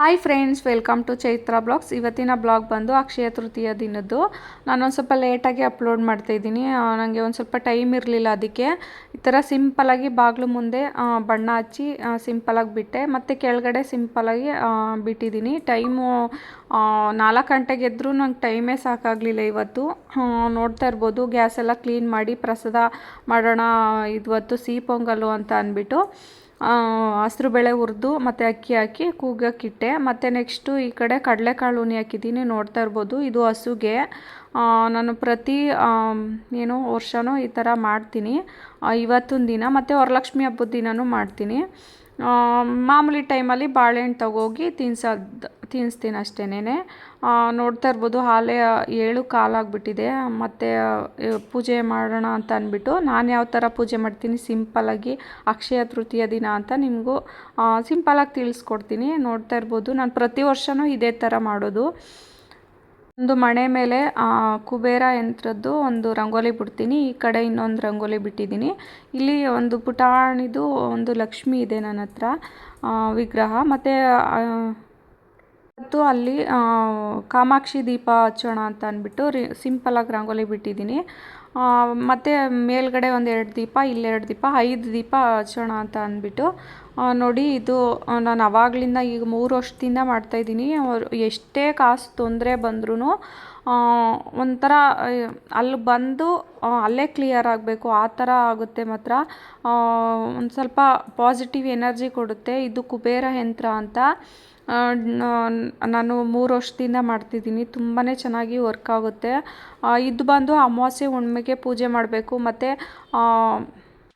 Hi friends, welcome to Chaitra blogs. ಇವತ್ತಿನ blog ಬಂದು ಅಕ್ಷಯ ತೃತೀಯ ದಿನದ್ದು. ನಾನೊಂದು ಸ್ವಲ್ಪ ಲೇಟಾಗಿ ಅಪ್ಲೋಡ್ ಮಾಡ್ತಾಯಿದ್ದೀನಿ. ನನಗೆ ಒಂದು ಸ್ವಲ್ಪ ಟೈಮ್ ಇರಲಿಲ್ಲ, ಅದಕ್ಕೆ ಈ ಥರ ಸಿಂಪಲಾಗಿ ಬಾಗಿಲು ಮುಂದೆ ಬಣ್ಣ ಹಚ್ಚಿ ಸಿಂಪಲಾಗಿ ಬಿಟ್ಟೆ. ಮತ್ತು ಕೆಳಗಡೆ ಸಿಂಪಲಾಗಿ ಬಿಟ್ಟಿದ್ದೀನಿ. ಟೈಮು 4 ಗಂಟೆಗೆ ಎದ್ದರೂ ನಂಗೆ ಟೈಮೇ ಸಾಕಾಗಲಿಲ್ಲ ಇವತ್ತು. ನೋಡ್ತಾ ಇರ್ಬೋದು, ಗ್ಯಾಸ್ ಎಲ್ಲ ಕ್ಲೀನ್ ಮಾಡಿ ಪ್ರಸಾದ ಮಾಡೋಣ ಇವತ್ತು ಸಿಹಿ ಪೊಂಗಲ್ಲು ಅಂತ ಅಂದ್ಬಿಟ್ಟು ಹಸಿರು ಬೇಳೆ ಹುರಿದು ಮತ್ತು ಅಕ್ಕಿ ಹಾಕಿ ಕೂಗಕ್ಕಿಟ್ಟೆ. ಮತ್ತು ನೆಕ್ಸ್ಟು ಈ ಕಡೆ ಕಡಲೆಕಾಳು ಉನಿ ಹಾಕಿದ್ದೀನಿ. ನೋಡ್ತಾ ಇರ್ಬೋದು, ಇದು ಹಸುಗೆ. ನಾನು ಪ್ರತಿ ವರ್ಷವೂ ಈ ಥರ ಮಾಡ್ತೀನಿ. ಇವತ್ತಿನ ದಿನ ಮತ್ತು ವರಲಕ್ಷ್ಮಿ ಹಬ್ಬದ ದಿನವೂ ಮಾಡ್ತೀನಿ. ಮಾಮೂಲಿ ಟೈಮಲ್ಲಿ ಬಾಳೆಹಣ್ಣು ತಗೋಗಿ ತಿನ್ನಿಸ್ತೀನಿ ಅಷ್ಟೇನೆ. ನೋಡ್ತಾ ಇರ್ಬೋದು, ಹಾಲೇ 7 ಕಾಲಾಗಿಬಿಟ್ಟಿದೆ. ಮತ್ತು ಪೂಜೆ ಮಾಡೋಣ ಅಂತ ಅಂದ್ಬಿಟ್ಟು ನಾನು ಯಾವ ಥರ ಪೂಜೆ ಮಾಡ್ತೀನಿ ಸಿಂಪಲಾಗಿ ಅಕ್ಷಯ ತೃತೀಯ ದಿನ ಅಂತ ನಿಮಗೂ ಸಿಂಪಲಾಗಿ ತಿಳಿಸ್ಕೊಡ್ತೀನಿ. ನೋಡ್ತಾ ಇರ್ಬೋದು, ನಾನು ಪ್ರತಿ ವರ್ಷವೂ ಇದೇ ಥರ ಮಾಡೋದು. ಒಂದು ಮಣೆ ಮೇಲೆ ಕುಬೇರ ಯಂತ್ರದ್ದು ಒಂದು ರಂಗೋಲಿ ಬಿಡ್ತೀನಿ. ಈ ಕಡೆ ಇನ್ನೊಂದು ರಂಗೋಲಿ ಬಿಟ್ಟಿದ್ದೀನಿ. ಇಲ್ಲಿ ಒಂದು ಪುಟಾಣಿದು ಒಂದು ಲಕ್ಷ್ಮಿ ಇದೆ ನನ್ನ ಹತ್ರ ವಿಗ್ರಹ. ಮತ್ತು ಅಲ್ಲಿ ಕಾಮಾಕ್ಷಿ ದೀಪ ಹಚ್ಚೋಣ ಅಂತ ಅಂದ್ಬಿಟ್ಟು ಸಿಂಪಲಾಗಿ ರಂಗೋಲಿ ಬಿಟ್ಟಿದ್ದೀನಿ. ಮತ್ತು ಮೇಲ್ಗಡೆ 2 ದೀಪ, ಇಲ್ಲಿ 2 ದೀಪ, 5 ದೀಪ ಹಚ್ಚೋಣ ಅಂತ ಅಂದ್ಬಿಟ್ಟು ನೋಡಿ. ಇದು ನಾನು ಆವಾಗಲಿಂದ ಈಗ 3 ವರ್ಷದಿಂದ ಮಾಡ್ತಾಯಿದ್ದೀನಿ. ಎಷ್ಟೇ ಕಾಸು ತೊಂದರೆ ಬಂದ್ರೂ ಒಂಥರ ಅಲ್ಲಿ ಬಂದು ಅಲ್ಲೇ ಕ್ಲಿಯರ್ ಆಗಬೇಕು, ಆ ಥರ ಆಗುತ್ತೆ. ಮಾತ್ರ ಒಂದು ಸ್ವಲ್ಪ ಪಾಸಿಟಿವ್ ಎನರ್ಜಿ ಕೊಡುತ್ತೆ. ಇದು ಕುಬೇರ ಯಂತ್ರ ಅಂತ ನಾನು 3 ವರ್ಷದಿಂದ ಮಾಡ್ತಿದ್ದೀನಿ. ತುಂಬಾ ಚೆನ್ನಾಗಿ ವರ್ಕ್ ಆಗುತ್ತೆ. ಇದು ಬಂದು ಅಮಾವಾಸ್ಯೆ ಹುಣ್ಣಿಮೆಗೆ ಪೂಜೆ ಮಾಡಬೇಕು. ಮತ್ತು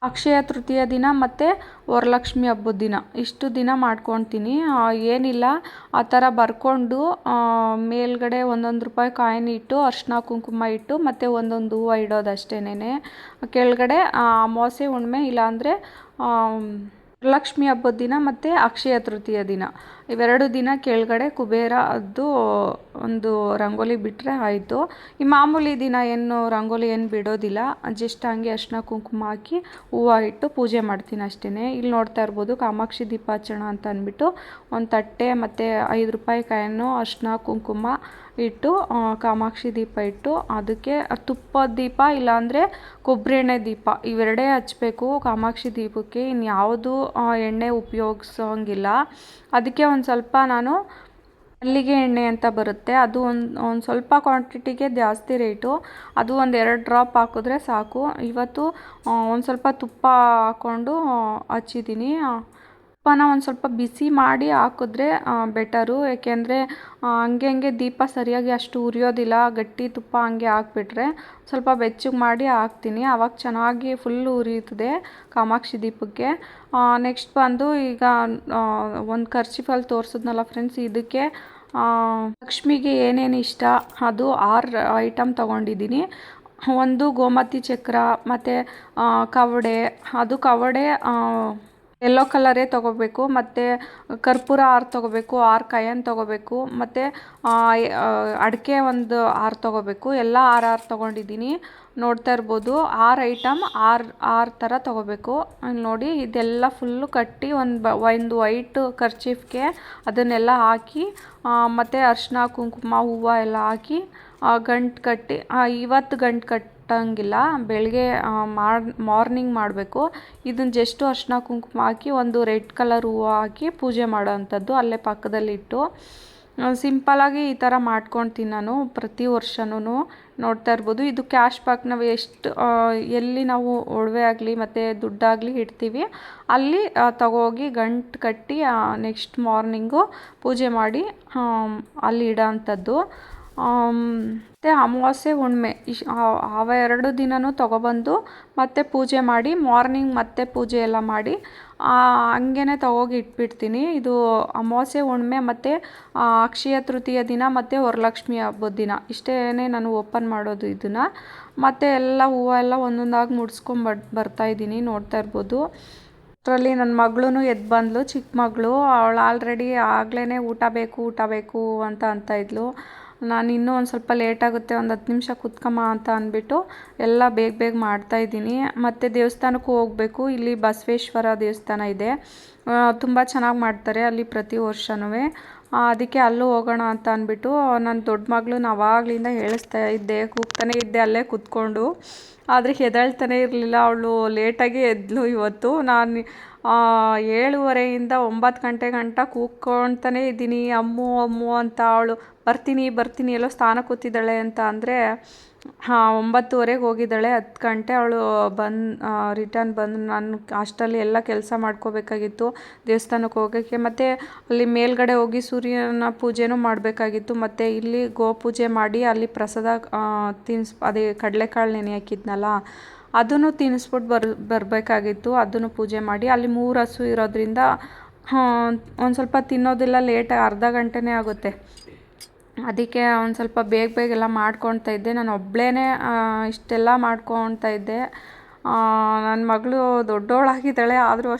ಅಕ್ಷಯ ತೃತೀಯ ದಿನ ಮತ್ತು ವರಲಕ್ಷ್ಮಿ ಹಬ್ಬದ ದಿನ ಇಷ್ಟು ದಿನ ಮಾಡ್ಕೊತೀನಿ. ಏನಿಲ್ಲ, ಆ ಥರ ಬರ್ಕೊಂಡು ಮೇಲ್ಗಡೆ 1 ರೂಪಾಯಿ ಕಾಯಿನ್ ಇಟ್ಟು ಅರಿಶಿನ ಕುಂಕುಮ ಇಟ್ಟು ಮತ್ತು ಒಂದೊಂದು ಹೂವು ಇಡೋದು ಅಷ್ಟೇನೆ. ಕೆಳಗಡೆ ಅಮಾವಾಸ್ಯೆ ಹುಣ್ಣಿಮೆ ಇಲ್ಲಾಂದರೆ ವರಲಕ್ಷ್ಮಿ ಹಬ್ಬದ ದಿನ ಮತ್ತು ಅಕ್ಷಯ ತೃತೀಯ ದಿನ ಇವೆರಡು ದಿನ ಕೆಳಗಡೆ ಕುಬೇರದ್ದು ಒಂದು ರಂಗೋಲಿ ಬಿಟ್ಟರೆ ಆಯಿತು. ಈ ಮಾಮೂಲಿ ದಿನ ರಂಗೋಲಿ ಬಿಡೋದಿಲ್ಲ. ಜಸ್ಟ್ ಹಂಗೆ ಅರಿಶಿನ ಕುಂಕುಮ ಹಾಕಿ ಹೂವು ಇಟ್ಟು ಪೂಜೆ ಮಾಡ್ತೀನಿ ಅಷ್ಟೇ. ಇಲ್ಲಿ ನೋಡ್ತಾ ಇರ್ಬೋದು, ಕಾಮಾಕ್ಷಿ ದೀಪ ಹಚ್ಚೋಣ ಅಂತ ಅಂದ್ಬಿಟ್ಟು ಒಂದು ತಟ್ಟೆ ಮತ್ತು 5 ರೂಪಾಯಿ ಕಾಯನ್ನು ಅರಿಶಿನ ಕುಂಕುಮ ಇಟ್ಟು ಕಾಮಾಕ್ಷಿ ದೀಪ ಇಟ್ಟು ಅದಕ್ಕೆ ತುಪ್ಪದ ದೀಪ ಇಲ್ಲಾಂದರೆ ಕೊಬ್ಬರಿ ಎಣ್ಣೆ ದೀಪ ಇವೆರಡೇ ಹಚ್ಚಬೇಕು ಕಾಮಾಕ್ಷಿ ದೀಪಕ್ಕೆ. ಇನ್ಯಾವುದು ಎಣ್ಣೆ ಉಪಯೋಗಿಸೋಂಗಿಲ್ಲ. ಅದಕ್ಕೆ ಒಂದು ಸ್ವಲ್ಪ ನಾನು ಮಲ್ಲಿಗೆ ಎಣ್ಣೆ ಅಂತ ಬರುತ್ತೆ, ಅದು ಒಂದು ಸ್ವಲ್ಪ ಕ್ವಾಂಟಿಟಿಗೆ ಜಾಸ್ತಿ ರೇಟು. ಅದು 2 ಡ್ರಾಪ್ ಹಾಕಿದ್ರೆ ಸಾಕು. ಇವತ್ತು ಒಂದು ಸ್ವಲ್ಪ ತುಪ್ಪ ಹಾಕ್ಕೊಂಡು ಹಚ್ಚಿದ್ದೀನಿ. ತುಪ್ಪನ ಒಂದು ಸ್ವಲ್ಪ ಬಿಸಿ ಮಾಡಿ ಹಾಕಿದ್ರೆ ಬೆಟರು. ಏಕೆಂದರೆ ಹಂಗೆ ದೀಪ ಸರಿಯಾಗಿ ಅಷ್ಟು ಉರಿಯೋದಿಲ್ಲ. ಗಟ್ಟಿ ತುಪ್ಪ ಹಂಗೆ ಹಾಕ್ಬಿಟ್ರೆ ಸ್ವಲ್ಪ ಬೆಚ್ಚಗೆ ಮಾಡಿ ಹಾಕ್ತೀನಿ. ಆವಾಗ ಚೆನ್ನಾಗಿ ಫುಲ್ಲು ಉರಿಯುತ್ತದೆ ಕಾಮಾಕ್ಷಿ ದೀಪಕ್ಕೆ. ನೆಕ್ಸ್ಟ್ ಬಂದು ಈಗ ಒಂದು ಕರ್ಚಿಫಲ್ಲಿ ತೋರಿಸಿದ್ನಲ್ಲ ಫ್ರೆಂಡ್ಸ್, ಇದಕ್ಕೆ ಲಕ್ಷ್ಮಿಗೆ ಏನೇನು ಇಷ್ಟ ಅದು 6 ಐಟಮ್ ತೊಗೊಂಡಿದ್ದೀನಿ. ಒಂದು ಗೋಮತಿ ಚಕ್ರ ಮತ್ತು ಕವಡೆ, ಅದು ಕವಡೆ ಯೆಲ್ಲೋ ಕಲರೇ ತೊಗೋಬೇಕು. ಮತ್ತು ಕರ್ಪೂರ 6 ತೊಗೋಬೇಕು, 6 ಕಾಯಿನ್ ತೊಗೋಬೇಕು. ಮತ್ತು ಅಡಿಕೆ ಒಂದು 6 ತೊಗೋಬೇಕು. ಎಲ್ಲ 6 ತೊಗೊಂಡಿದ್ದೀನಿ. ನೋಡ್ತಾ ಇರ್ಬೋದು, 6 ಐಟಮ್ 6 ಥರ ತೊಗೋಬೇಕು. ನೋಡಿ, ಇದೆಲ್ಲ ಫುಲ್ಲು ಕಟ್ಟಿ ಒಂದು ವೈಟ್ ಕರ್ಚೀಫ್ಗೆ ಅದನ್ನೆಲ್ಲ ಹಾಕಿ ಮತ್ತು ಅರಿಶಿನ ಕುಂಕುಮ ಹೂವು ಎಲ್ಲ ಹಾಕಿ ಗಂಟು ಕಟ್ಟಿ, ಇವತ್ತು ಗಂಟು ಕಟ್ಟಂಗಿಲ್ಲ, ಬೆಳಗ್ಗೆ ಮಾರ್ನಿಂಗ್ ಮಾಡಬೇಕು. ಇದನ್ನು ಜಸ್ಟು ಅರಿಶಿನ ಕುಂಕುಮ ಹಾಕಿ ಒಂದು ರೆಡ್ ಕಲರ್ ಹೂವು ಹಾಕಿ ಪೂಜೆ ಮಾಡೋ ಅಂಥದ್ದು ಅಲ್ಲೇ ಪಕ್ಕದಲ್ಲಿಟ್ಟು ಸಿಂಪಲಾಗಿ ಈ ಥರ ಮಾಡ್ಕೊಳ್ತೀನಿ ನಾನು ಪ್ರತಿ ವರ್ಷವೂ. ನೋಡ್ತಾ ಇರ್ಬೋದು, ಇದು ಕ್ಯಾಶ್ ಬ್ಯಾಕ್. ನಾವು ಎಲ್ಲಿ ನಾವು ಒಡವೆ ಆಗಲಿ ಮತ್ತು ದುಡ್ಡಾಗಲಿ ಇಡ್ತೀವಿ ಅಲ್ಲಿ ತಗೋಗಿ ಗಂಟು ಕಟ್ಟಿ ನೆಕ್ಸ್ಟ್ ಮಾರ್ನಿಂಗು ಪೂಜೆ ಮಾಡಿ ಅಲ್ಲಿ ಇಡೋ ಅಂಥದ್ದು. ಮತ್ತು ಅಮಾವಾಸ್ಯೆ ಹುಣ್ಣಿಮೆ ಅವ 2 ದಿನವೂ ತೊಗೊಬಂದು ಮತ್ತೆ ಪೂಜೆ ಮಾಡಿ ಮಾರ್ನಿಂಗ್ ಮತ್ತೆ ಪೂಜೆ ಎಲ್ಲ ಮಾಡಿ ಹಂಗೇ ತಗೋಗಿ ಇಟ್ಬಿಡ್ತೀನಿ. ಇದು ಅಮಾವಾಸ್ಯೆ ಹುಣ್ಣಿಮೆ ಮತ್ತು ಅಕ್ಷಯ ತೃತೀಯ ದಿನ ಮತ್ತು ವರಲಕ್ಷ್ಮಿ ಹಬ್ಬದ ದಿನ ಇಷ್ಟೇ ನಾನು ಓಪನ್ ಮಾಡೋದು ಇದನ್ನು. ಮತ್ತು ಎಲ್ಲ ಹೂವು ಎಲ್ಲ ಒಂದೊಂದಾಗಿ ಬರ್ತಾಯಿದ್ದೀನಿ. ನೋಡ್ತಾ ಇರ್ಬೋದು, ಅಷ್ಟರಲ್ಲಿ ನನ್ನ ಮಗಳೂ ಎದ್ದು ಬಂದಳು, ಚಿಕ್ಕ ಮಗಳು. ಅವಳು ಆಲ್ರೆಡಿ ಆಗಲೇ ಊಟ ಬೇಕು ಅಂತ ಇದ್ಲು. ನಾನು ಇನ್ನೂ ಒಂದು ಸ್ವಲ್ಪ ಲೇಟಾಗುತ್ತೆ, ಒಂದು 10 ನಿಮಿಷ ಕೂತ್ಕಮ್ಮ ಅಂತ ಅಂದ್ಬಿಟ್ಟು ಎಲ್ಲ ಬೇಗ ಮಾಡ್ತಾಯಿದ್ದೀನಿ. ಮತ್ತು ದೇವಸ್ಥಾನಕ್ಕೂ ಹೋಗಬೇಕು. ಇಲ್ಲಿ ಬಸವೇಶ್ವರ ದೇವಸ್ಥಾನ ಇದೆ, ತುಂಬ ಚೆನ್ನಾಗಿ ಮಾಡ್ತಾರೆ ಅಲ್ಲಿ ಪ್ರತಿ ವರ್ಷವೂ. ಅದಕ್ಕೆ ಅಲ್ಲೂ ಹೋಗೋಣ ಅಂತ ಅಂದ್ಬಿಟ್ಟು ನನ್ನ ದೊಡ್ಡ ಮಗಳನ್ನ ಆವಾಗಲಿಂದ ಹೇಳಿಸ್ತಾ ಇದ್ದೆ, ಕೂಗ್ತಾನೆ ಇದ್ದೆ ಅಲ್ಲೇ ಕೂತ್ಕೊಂಡು. ಆದರೆ ಎದ್ದೇಳ್ತಾನೆ ಇರಲಿಲ್ಲ. ಅವಳು ಲೇಟಾಗಿ ಎದ್ಲು ಇವತ್ತು. ನಾನು 7:30ಇಂದ 9 ಗಂಟೆ ಗಂಟ ಕೂಗ್ಕೊಳ್ತಾನೆ ಇದ್ದೀನಿ, ಅಮ್ಮು ಅಮ್ಮು ಅಂತ. ಅವಳು ಬರ್ತೀನಿ ಎಲ್ಲೋ ಸ್ನಾನ ಕೂತಿದ್ದಾಳೆ ಅಂತ ಅಂದರೆ 9:30ಗೆ ಹೋಗಿದ್ದಾಳೆ. 10 ಗಂಟೆ ಅವಳು ರಿಟರ್ನ್ ಬಂದು ನಾನು ಅಷ್ಟರಲ್ಲಿ ಎಲ್ಲ ಕೆಲಸ ಮಾಡ್ಕೋಬೇಕಾಗಿತ್ತು ದೇವಸ್ಥಾನಕ್ಕೆ ಹೋಗೋಕ್ಕೆ. ಮತ್ತು ಅಲ್ಲಿ ಮೇಲ್ಗಡೆ ಹೋಗಿ ಸೂರ್ಯನ ಪೂಜೆನೂ ಮಾಡಬೇಕಾಗಿತ್ತು. ಮತ್ತು ಇಲ್ಲಿ ಗೋಪೂಜೆ ಮಾಡಿ ಅಲ್ಲಿ ಪ್ರಸಾದ ಅದೇ ಕಡಲೆಕಾಳು ನೆನೆ ಹಾಕಿದ್ನಲ್ಲ ಅದನ್ನು ತಿನ್ನಿಸ್ಬಿಟ್ಟು ಬರಬೇಕಾಗಿತ್ತು. ಅದನ್ನು ಪೂಜೆ ಮಾಡಿ ಅಲ್ಲಿ 3 ಹಸು ಇರೋದ್ರಿಂದ ಒಂದು ಸ್ವಲ್ಪ ತಿನ್ನೋದೆಲ್ಲ ಲೇಟಾಗಿ ಅರ್ಧ ಗಂಟೆನೇ ಆಗುತ್ತೆ. ಅದಕ್ಕೆ ಒಂದು ಸ್ವಲ್ಪ ಬೇಗ ಎಲ್ಲ ಮಾಡ್ಕೊಳ್ತಾ ಇದ್ದೆ. ನಾನು ಒಬ್ಬಳೇ ಇಷ್ಟೆಲ್ಲ ಮಾಡ್ಕೊಳ್ತಾ ಇದ್ದೆ. ನನ್ನ ಮಗಳು ದೊಡ್ಡವಳಾಗಿದ್ದಾಳೆ, ಆದರೂ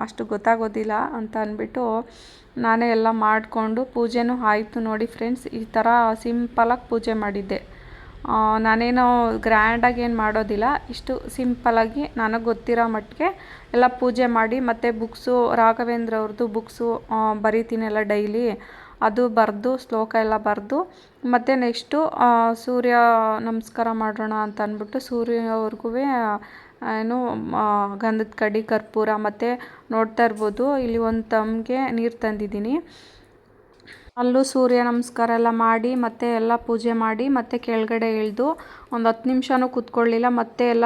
ಅಷ್ಟು ಗೊತ್ತಾಗೋದಿಲ್ಲ ಅಂತ ಅಂದ್ಬಿಟ್ಟು ನಾನೇ ಎಲ್ಲ ಮಾಡಿಕೊಂಡು ಪೂಜೆನೂ ಆಯಿತು. ನೋಡಿ ಫ್ರೆಂಡ್ಸ್, ಈ ಥರ ಸಿಂಪಲಾಗಿ ಪೂಜೆ ಮಾಡಿದ್ದೆ. ನಾನೇನೋ ಗ್ರ್ಯಾಂಡಾಗಿ ಏನು ಮಾಡೋದಿಲ್ಲ, ಇಷ್ಟು ಸಿಂಪಲಾಗಿ ನನಗೆ ಗೊತ್ತಿರೋ ಮಟ್ಟಿಗೆ ಎಲ್ಲ ಪೂಜೆ ಮಾಡಿ, ಮತ್ತು ಬುಕ್ಸು ರಾಘವೇಂದ್ರ ಅವ್ರದ್ದು ಬುಕ್ಸು ಬರೀತೀನಲ್ಲ ಡೈಲಿ, ಅದು ಬರೆದು ಶ್ಲೋಕ ಎಲ್ಲ ಬರೆದು, ಮತ್ತು ನೆಕ್ಸ್ಟು ಸೂರ್ಯ ನಮಸ್ಕಾರ ಮಾಡೋಣ ಅಂತ ಅಂದ್ಬಿಟ್ಟು ಸೂರ್ಯವ್ರಿಗೂ ಏನು ಗಂಧದ ಕಡ್ಡಿ ಕರ್ಪೂರ, ಮತ್ತು ನೋಡ್ತಾ ಇರ್ಬೋದು ಇಲ್ಲಿ ಒಂದು ತಮ್ಗೆ ನೀರು ತಂದಿದ್ದೀನಿ. ಅಲ್ಲೂ ಸೂರ್ಯ ನಮಸ್ಕಾರ ಎಲ್ಲ ಮಾಡಿ ಮತ್ತು ಎಲ್ಲ ಪೂಜೆ ಮಾಡಿ ಮತ್ತು ಕೆಳಗಡೆ ಇಳಿದು ಒಂದು 10 ನಿಮಿಷನೂ ಕೂತ್ಕೊಳ್ಳಿಲ್ಲ. ಮತ್ತೆ ಎಲ್ಲ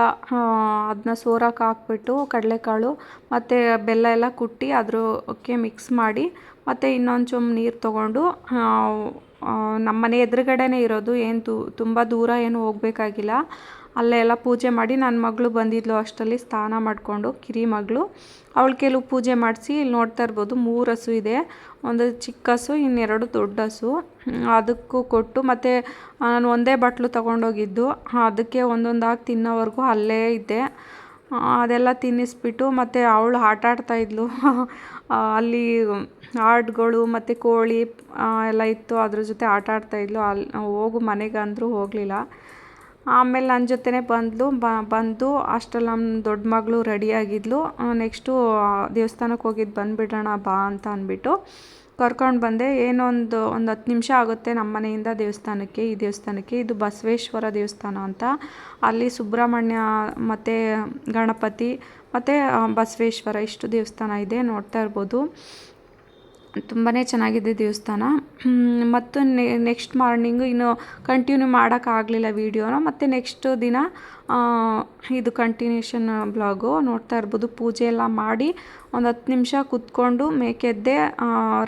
ಅದನ್ನ ಸೋರಕ್ಕೆ ಹಾಕ್ಬಿಟ್ಟು ಕಡಲೆಕಾಳು ಮತ್ತು ಬೆಲ್ಲ ಎಲ್ಲ ಕುಟ್ಟಿ ಅದಕ್ಕೆ ಮಿಕ್ಸ್ ಮಾಡಿ, ಮತ್ತು ಇನ್ನೊಂದು ಚೊಂಬು ನೀರು ತೊಗೊಂಡು ನಮ್ಮನೆ ಎದುರುಗಡೆನೇ ಇರೋದು, ಏನು ತುಂಬ ದೂರ ಏನು ಹೋಗಬೇಕಾಗಿಲ್ಲ. ಅಲ್ಲೇ ಎಲ್ಲ ಪೂಜೆ ಮಾಡಿ ನನ್ನ ಮಗಳು ಬಂದಿದ್ಲು ಅಷ್ಟರಲ್ಲಿ ಸ್ನಾನ ಮಾಡಿಕೊಂಡು, ಕಿರಿ ಮಗಳು. ಅವಳ ಕೆಲವು ಪೂಜೆ ಮಾಡಿಸಿ ಇಲ್ಲಿ ನೋಡ್ತಾ ಇರ್ಬೋದು 3 ಹಸು ಇದೆ. ಒಂದು ಚಿಕ್ಕ ಹಸು, ಇನ್ನೆರಡು ದೊಡ್ಡ ಹಸು. ಅದಕ್ಕೂ ಕೊಟ್ಟು, ಮತ್ತು ನಾನು ಒಂದೇ ಬಟ್ಲು ತೊಗೊಂಡೋಗಿದ್ದು, ಅದಕ್ಕೆ ಒಂದೊಂದಾಗಿ ತಿನ್ನೋವರೆಗೂ ಅಲ್ಲೇ ಇದ್ದೆ. ಅದೆಲ್ಲ ತಿನ್ನಿಸ್ಬಿಟ್ಟು ಮತ್ತು ಅವಳು ಆಟ ಆಡ್ತಾಯಿದ್ಲು. ಅಲ್ಲಿ ಆಡುಗಳು ಮತ್ತು ಕೋಳಿ ಎಲ್ಲ ಇತ್ತು, ಅದ್ರ ಜೊತೆ ಆಟ ಆಡ್ತಾಯಿದ್ಲು. ಹೋಗು ಮನೆಗೆ ಅಂದರೂ ಹೋಗಲಿಲ್ಲ. ಆಮೇಲೆ ನನ್ನ ಜೊತೆನೇ ಬಂದು ಅಷ್ಟರಲ್ಲಿ ನಮ್ಮ ದೊಡ್ಡ ಮಗಳು ರೆಡಿಯಾಗಿದ್ಲು. ನೆಕ್ಸ್ಟು ದೇವಸ್ಥಾನಕ್ಕೆ ಹೋಗಿದ್ದು ಬಂದುಬಿಡೋಣ ಬಾ ಅಂತ ಅಂದ್ಬಿಟ್ಟು ಕರ್ಕೊಂಡು ಬಂದೆ. ಒಂದು 10 ನಿಮಿಷ ಆಗುತ್ತೆ ನಮ್ಮ ಮನೆಯಿಂದ ದೇವಸ್ಥಾನಕ್ಕೆ. ಈ ದೇವಸ್ಥಾನಕ್ಕೆ ಇದು ಬಸವೇಶ್ವರ ದೇವಸ್ಥಾನ ಅಂತ. ಅಲ್ಲಿ ಸುಬ್ರಹ್ಮಣ್ಯ ಮತ್ತು ಗಣಪತಿ ಮತ್ತು ಬಸವೇಶ್ವರ ಇಷ್ಟು ದೇವಸ್ಥಾನ ಇದೆ, ನೋಡ್ತಾ ಇರ್ಬೋದು. ತುಂಬಾ ಚೆನ್ನಾಗಿದೆ ದೇವಸ್ಥಾನ. ಮತ್ತು ನೆಕ್ಸ್ಟ್ ಮಾರ್ನಿಂಗು ಇನ್ನು ಕಂಟಿನ್ಯೂ ಮಾಡೋಕ್ಕಾಗಲಿಲ್ಲ ವೀಡಿಯೋನ. ಮತ್ತು ನೆಕ್ಸ್ಟ್ ದಿನ ಇದು ಕಂಟಿನ್ಯೂಷನ್ ಬ್ಲಾಗು ನೋಡ್ತಾ ಇರ್ಬೋದು. ಪೂಜೆ ಎಲ್ಲ ಮಾಡಿ ಒಂದು 10 ನಿಮಿಷ ಕೂತ್ಕೊಂಡು ಮೇಕೆದ್ದೆ.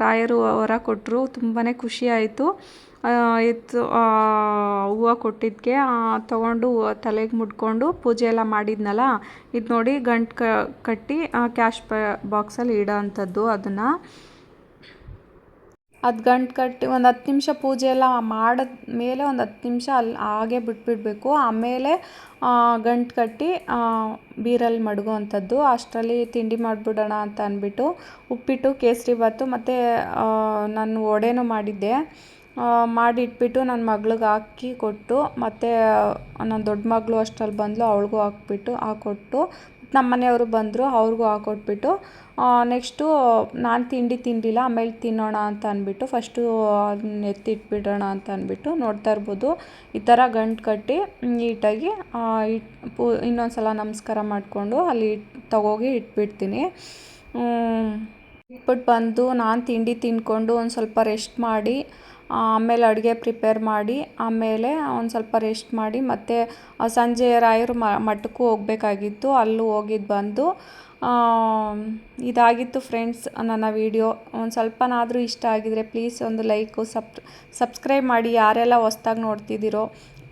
ರಾಯರು ವರ ಕೊಟ್ಟರು, ತುಂಬಾ ಖುಷಿ ಆಯಿತು. ಹೂವು ಕೊಟ್ಟಿದ್ದಕ್ಕೆ ತೊಗೊಂಡು ತಲೆಗೆ ಮುಡ್ಕೊಂಡು ಪೂಜೆ ಎಲ್ಲ ಮಾಡಿದ್ನಲ್ಲ, ಇದು ನೋಡಿ ಗಂಟು ಕಟ್ಟಿ ಕ್ಯಾಶ್ ಬಾಕ್ಸಲ್ಲಿ ಇಡೋ ಅಂಥದ್ದು. ಅದನ್ನು ಗಂಟು ಕಟ್ಟಿ ಒಂದು 10 ನಿಮಿಷ ಪೂಜೆ ಎಲ್ಲ ಮಾಡಿದ ಮೇಲೆ ಒಂದು 10 ನಿಮಿಷ ಅಲ್ಲಿ ಹಾಗೆ ಬಿಟ್ಬಿಡಬೇಕು. ಆಮೇಲೆ ಗಂಟು ಕಟ್ಟಿ ಬೀರಲ್ಲಿ ಮಡಗೋ ಅಂಥದ್ದು. ಅಷ್ಟರಲ್ಲಿ ತಿಂಡಿ ಮಾಡಿಬಿಡೋಣ ಅಂತ ಅಂದ್ಬಿಟ್ಟು ಉಪ್ಪಿಟ್ಟು, ಕೇಸರಿಬಾತು ಮತ್ತು ನಾನು ವಡೆನೂ ಮಾಡಿದ್ದೆ. ಮಾಡಿ ಇಟ್ಬಿಟ್ಟು ನನ್ನ ಮಗಳಿಗೆ ಹಾಕಿ ಕೊಟ್ಟು, ಮತ್ತು ನನ್ನ ದೊಡ್ಡ ಮಗಳು ಅಷ್ಟರಲ್ಲಿ ಬಂದಳು, ಅವಳಿಗೂ ಹಾಕ್ಕೊಟ್ಟು, ನಮ್ಮ ಮನೆಯವರು ಬಂದರು, ಅವ್ರಿಗೂ ಹಾಕ್ಕೊಟ್ಬಿಟ್ಟು ನೆಕ್ಸ್ಟು ನಾನು ತಿಂದಿಲ್ಲ, ಆಮೇಲೆ ತಿನ್ನೋಣ ಅಂತ ಅಂದ್ಬಿಟ್ಟು ಫಸ್ಟು ಅದನ್ನ ಎತ್ತಿಟ್ಬಿಡೋಣ ಅಂತ ಅಂದ್ಬಿಟ್ಟು ನೋಡ್ತಾ ಇರ್ಬೋದು. ಈ ಥರ ಗಂಟು ಕಟ್ಟಿ ನೀಟಾಗಿ ಇನ್ನೊಂದು ಸಲ ನಮಸ್ಕಾರ ಮಾಡಿಕೊಂಡು ಅಲ್ಲಿ ತಗೋಗಿ ಇಟ್ಬಿಡ್ತೀನಿ. ಇಟ್ಬಿಟ್ಟು ಬಂದು ನಾನು ತಿಂಡಿ ತಿಂದ್ಕೊಂಡು ಒಂದು ಸ್ವಲ್ಪ ರೆಸ್ಟ್ ಮಾಡಿ, ಆಮೇಲೆ ಅಡುಗೆ ಪ್ರಿಪೇರ್ ಮಾಡಿ, ಆಮೇಲೆ ಒಂದು ಸ್ವಲ್ಪ ರೆಸ್ಟ್ ಮಾಡಿ, ಮತ್ತು ಸಂಜೆ ರಾಯರು ಮಠಕ್ಕೂ ಹೋಗಬೇಕಾಗಿತ್ತು. ಅಲ್ಲೂ ಹೋಗಿದ್ದು ಬಂದು ಇದಾಗಿತ್ತು ಫ್ರೆಂಡ್ಸ್ ನನ್ನ ವಿಡಿಯೋ. ಒಂದು ಸ್ವಲ್ಪನಾದರೂ ಇಷ್ಟ ಆಗಿದರೆ ಪ್ಲೀಸ್ ಒಂದು ಲೈಕು ಸಬ್ಸ್ಕ್ರೈಬ್ ಮಾಡಿ. ಯಾರೆಲ್ಲ ಹೊಸ್ದಾಗಿ ನೋಡ್ತಿದ್ದೀರೋ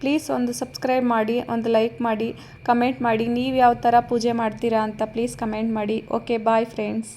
ಪ್ಲೀಸ್ ಒಂದು ಸಬ್ಸ್ಕ್ರೈಬ್ ಮಾಡಿ, ಒಂದು ಲೈಕ್ ಮಾಡಿ, ಕಮೆಂಟ್ ಮಾಡಿ. ನೀವು ಯಾವ ಥರ ಪೂಜೆ ಮಾಡ್ತೀರಾ ಅಂತ ಪ್ಲೀಸ್ ಕಮೆಂಟ್ ಮಾಡಿ. Okay, bye friends.